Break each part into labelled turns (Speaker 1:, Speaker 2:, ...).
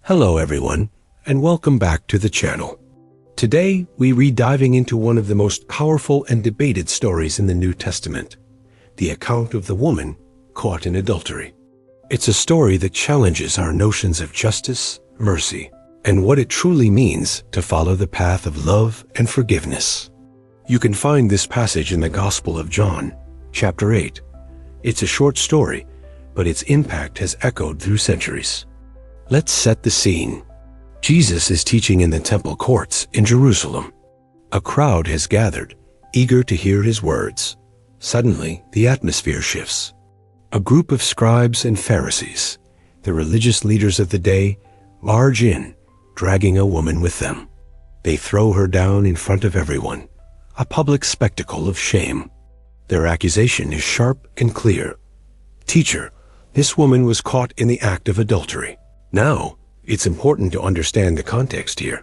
Speaker 1: Hello everyone, and welcome back to the channel. Today, we read diving into one of the most powerful and debated stories in the New Testament, the account of the woman caught in adultery. It's a story that challenges our notions of justice, mercy, and what it truly means to follow the path of love and forgiveness. You can find this passage in the Gospel of John, chapter 8. It's a short story, but its impact has echoed through centuries. Let's set the scene. Jesus is teaching in the temple courts in Jerusalem. A crowd has gathered, eager to hear his words. Suddenly, the atmosphere shifts. A group of scribes and Pharisees, the religious leaders of the day, barge in, dragging a woman with them. They throw her down in front of everyone, a public spectacle of shame. Their accusation is sharp and clear. "Teacher, this woman was caught in the act of adultery." Now, it's important to understand the context here.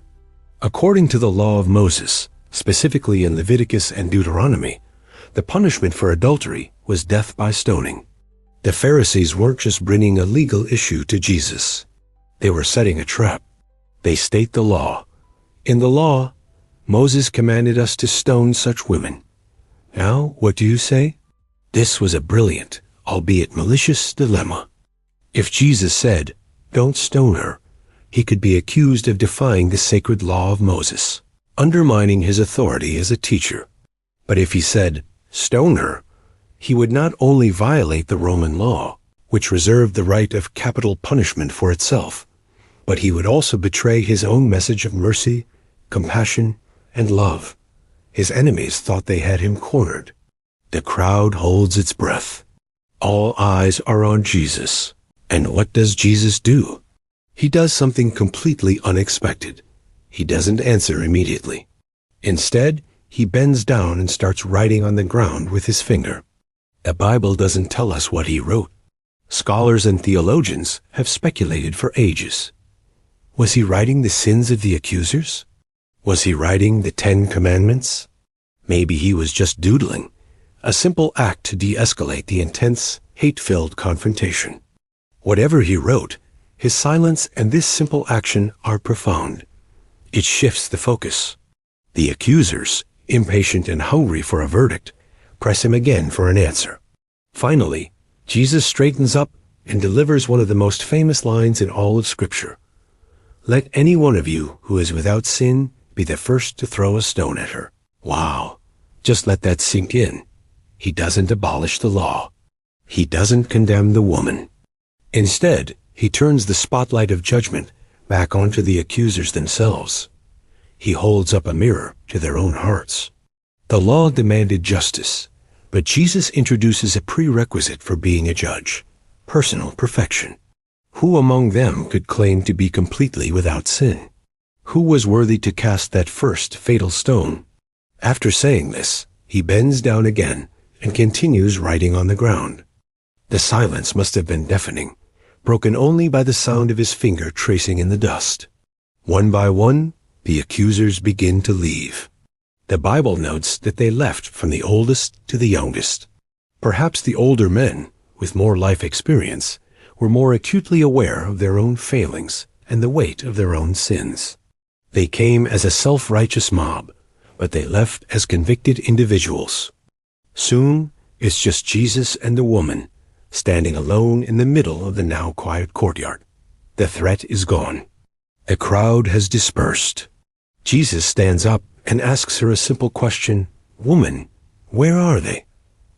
Speaker 1: According to the law of Moses, specifically in Leviticus and Deuteronomy, the punishment for adultery was death by stoning. The Pharisees weren't just bringing a legal issue to Jesus. They were setting a trap. They state the law. In the law, Moses commanded us to stone such women. Now, what do you say? This was a brilliant, albeit malicious, dilemma. If Jesus said, "Don't stone her," he could be accused of defying the sacred law of Moses, undermining his authority as a teacher. But if he said, "Stone her," he would not only violate the Roman law, which reserved the right of capital punishment for itself, but he would also betray his own message of mercy, compassion, and love. His enemies thought they had him cornered. The crowd holds its breath. All eyes are on Jesus. And what does Jesus do? He does something completely unexpected. He doesn't answer immediately. Instead, he bends down and starts writing on the ground with his finger. The Bible doesn't tell us what he wrote. Scholars and theologians have speculated for ages. Was he writing the sins of the accusers? Was he writing the 10 Commandments? Maybe he was just doodling, a simple act to de-escalate the intense, hate-filled confrontation. Whatever he wrote, his silence and this simple action are profound. It shifts the focus. The accusers, impatient and hungry for a verdict, press him again for an answer. Finally, Jesus straightens up and delivers one of the most famous lines in all of Scripture. "Let any one of you who is without sin be the first to throw a stone at her." Wow! Just let that sink in. He doesn't abolish the law. He doesn't condemn the woman. Instead, he turns the spotlight of judgment back onto the accusers themselves. He holds up a mirror to their own hearts. The law demanded justice, but Jesus introduces a prerequisite for being a judge: personal perfection. Who among them could claim to be completely without sin? Who was worthy to cast that first fatal stone? After saying this, he bends down again and continues writing on the ground. The silence must have been deafening, broken only by the sound of his finger tracing in the dust. One by one, the accusers begin to leave. The Bible notes that they left from the oldest to the youngest. Perhaps the older men, with more life experience, were more acutely aware of their own failings and the weight of their own sins. They came as a self-righteous mob, but they left as convicted individuals. Soon, it's just Jesus and the woman, standing alone in the middle of the now quiet courtyard. The threat is gone. The crowd has dispersed. Jesus stands up and asks her a simple question. "Woman, where are they?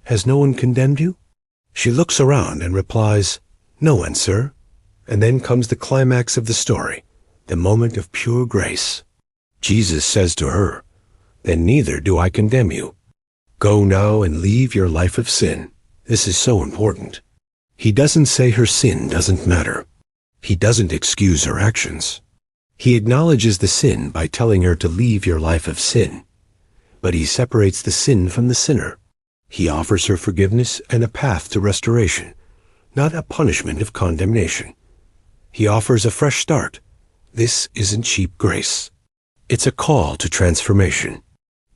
Speaker 1: Has no one condemned you?" She looks around and replies, "No one, sir." And then comes the climax of the story, the moment of pure grace. Jesus says to her, "Then neither do I condemn you. Go now and leave your life of sin." This is so important. He doesn't say her sin doesn't matter. He doesn't excuse her actions. He acknowledges the sin by telling her to leave your life of sin. But he separates the sin from the sinner. He offers her forgiveness and a path to restoration, not a punishment of condemnation. He offers a fresh start. This isn't cheap grace. It's a call to transformation.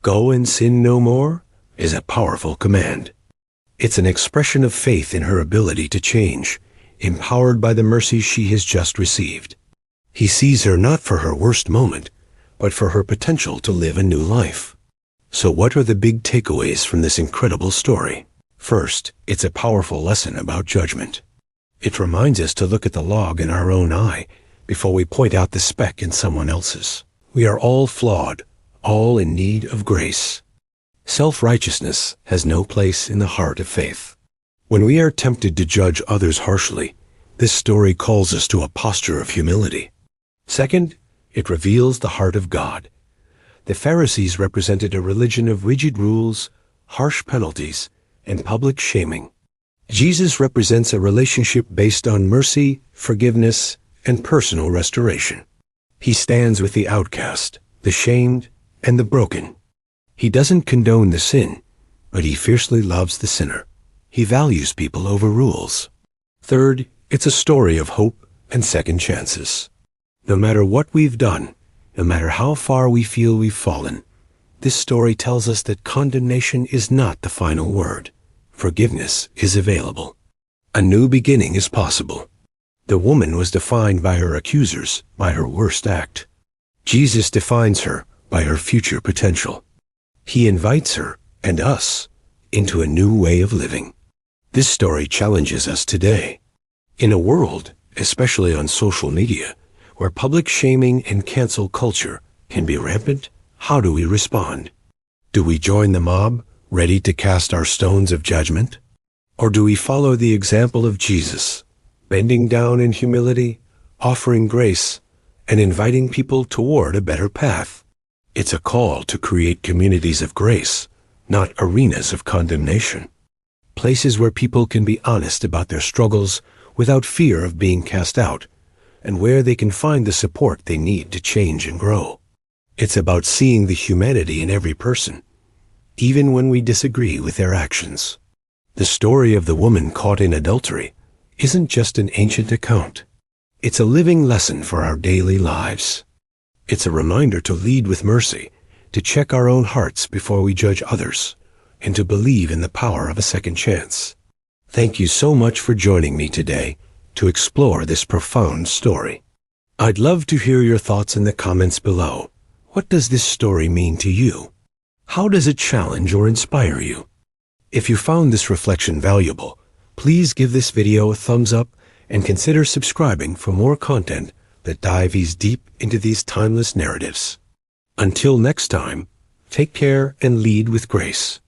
Speaker 1: Go and sin no more is a powerful command. It's an expression of faith in her ability to change, empowered by the mercy she has just received. He sees her not for her worst moment, but for her potential to live a new life. So what are the big takeaways from this incredible story? First, it's a powerful lesson about judgment. It reminds us to look at the log in our own eye before we point out the speck in someone else's. We are all flawed, all in need of grace. Self-righteousness has no place in the heart of faith. When we are tempted to judge others harshly, this story calls us to a posture of humility. Second, it reveals the heart of God. The Pharisees represented a religion of rigid rules, harsh penalties, and public shaming. Jesus represents a relationship based on mercy, forgiveness, and personal restoration. He stands with the outcast, the shamed, and the broken. He doesn't condone the sin, but he fiercely loves the sinner. He values people over rules. Third, it's a story of hope and second chances. No matter what we've done, no matter how far we feel we've fallen, this story tells us that condemnation is not the final word. Forgiveness is available. A new beginning is possible. The woman was defined by her accusers, by her worst act. Jesus defines her by her future potential. He invites her, and us, into a new way of living. This story challenges us today. In a world, especially on social media, where public shaming and cancel culture can be rampant, how do we respond? Do we join the mob, ready to cast our stones of judgment? Or do we follow the example of Jesus, bending down in humility, offering grace, and inviting people toward a better path? It's a call to create communities of grace, not arenas of condemnation. Places where people can be honest about their struggles without fear of being cast out, and where they can find the support they need to change and grow. It's about seeing the humanity in every person, even when we disagree with their actions. The story of the woman caught in adultery isn't just an ancient account. It's a living lesson for our daily lives. It's a reminder to lead with mercy, to check our own hearts before we judge others, and to believe in the power of a second chance. Thank you so much for joining me today to explore this profound story. I'd love to hear your thoughts in the comments below. What does this story mean to you? How does it challenge or inspire you? If you found this reflection valuable, please give this video a thumbs up and consider subscribing for more content that dives deep into these timeless narratives. Until next time, take care and lead with grace.